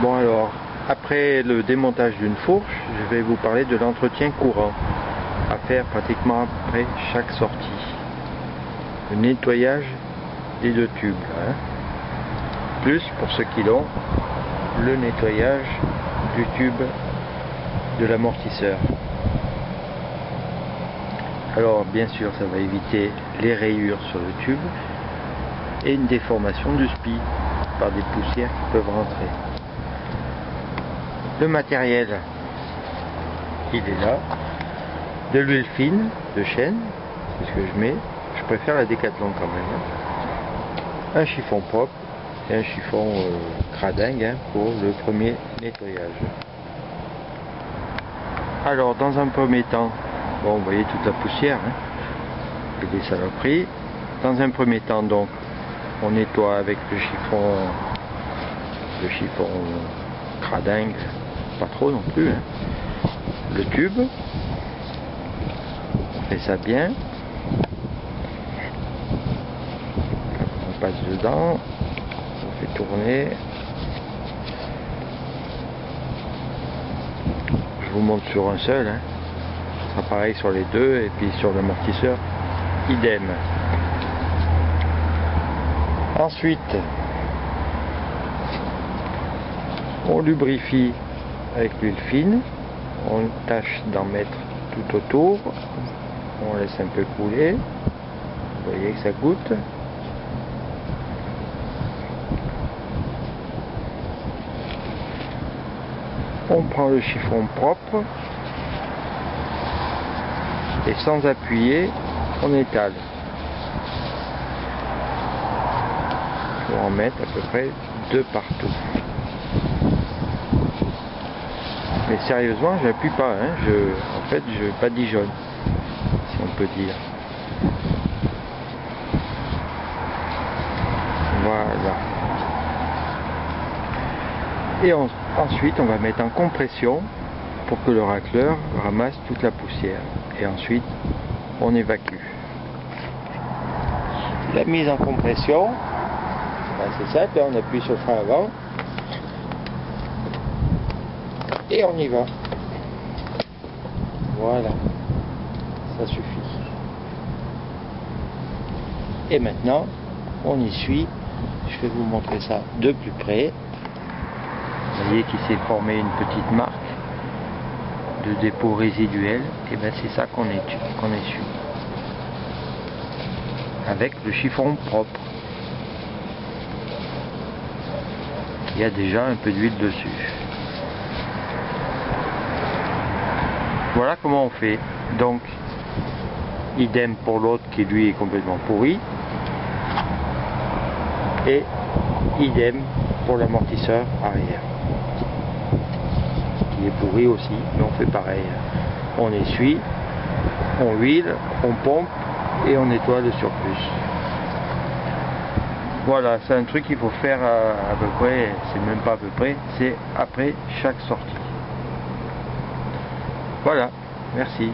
Bon alors, après le démontage d'une fourche, je vais vous parler de l'entretien courant à faire pratiquement après chaque sortie. Le nettoyage des deux tubes, hein. Plus pour ceux qui l'ont, le nettoyage du tube de l'amortisseur. Alors bien sûr ça va éviter les rayures sur le tube et une déformation du spi par des poussières qui peuvent rentrer. Le matériel, il est là. De l'huile fine de chêne, c'est ce que je mets. Je préfère la Décathlon quand même, hein. Un chiffon propre et un chiffon cradingue, hein, pour le premier nettoyage. Alors dans un premier temps, bon, vous voyez toute la poussière, hein, et des saloperies. Dans un premier temps, donc, on nettoie avec le chiffon cradingue, pas trop non plus, hein, le tube. On fait ça bien. On passe dedans, on fait tourner. Je vous montre sur un seul, hein. Ce sera pareil sur les deux, et puis sur l'amortisseur, idem. Ensuite, on lubrifie avec l'huile fine, on tâche d'en mettre tout autour, on laisse un peu couler, vous voyez que ça goûte. On prend le chiffon propre et sans appuyer, on étale. Il faut en mettre à peu près 2 partout. Mais sérieusement, je n'appuie pas, hein. En fait, je badigeonne, si on peut dire. Voilà. Et ensuite, on va mettre en compression pour que le racleur ramasse toute la poussière. Et ensuite, on évacue. La mise en compression, ben c'est simple, on appuie sur le frein avant. Et on y va. Voilà. Ça suffit. Et maintenant, on essuie. Je vais vous montrer ça de plus près. Vous voyez qu'il s'est formé une petite marque de dépôt résiduel. Et bien c'est ça qu'on essuie. Avec le chiffon propre. Il y a déjà un peu d'huile dessus. Voilà comment on fait. Donc, idem pour l'autre qui lui est complètement pourri. Et idem pour l'amortisseur arrière. Qui est pourri aussi, mais on fait pareil. On essuie, on huile, on pompe et on nettoie le surplus. Voilà, c'est un truc qu'il faut faire à peu près, c'est même pas à peu près, c'est après chaque sortie. Voilà, merci.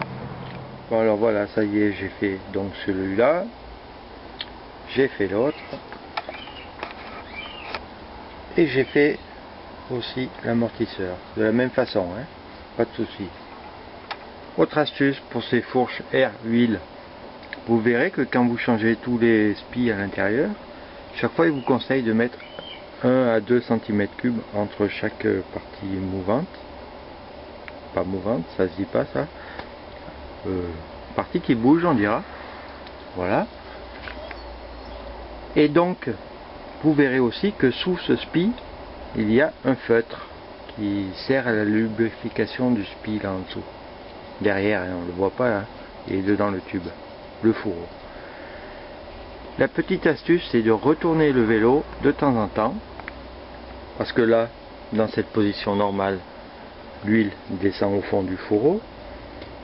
Bon alors voilà, ça y est, j'ai fait donc celui-là, j'ai fait l'autre, et j'ai fait aussi l'amortisseur, de la même façon, hein, pas de souci. Autre astuce pour ces fourches air huile, vous verrez que quand vous changez tous les spies à l'intérieur, chaque fois il vous conseille de mettre 1 à 2 cm3 entre chaque partie mouvante. Pas mouvante, ça se dit pas ça. Partie qui bouge, on dira. Voilà. Et donc, vous verrez aussi que sous ce spi, il y a un feutre qui sert à la lubrification du spi là en dessous. Derrière, hein, on ne le voit pas, hein, il est dedans le tube, le fourreau. La petite astuce, c'est de retourner le vélo de temps en temps, parce que là, dans cette position normale, l'huile descend au fond du fourreau.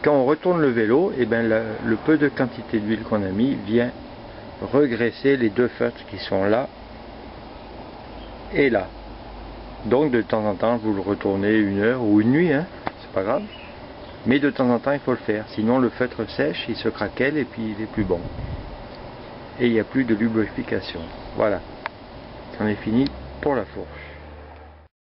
Quand on retourne le vélo, et ben le peu de quantité d'huile qu'on a mis vient regraisser les deux feutres qui sont là et là. Donc de temps en temps, vous le retournez 1 heure ou une nuit, hein, c'est pas grave. Mais de temps en temps, il faut le faire. Sinon, le feutre sèche, il se craquelle et puis il est plus bon. Et il n'y a plus de lubrification. Voilà. C'en est fini pour la fourche.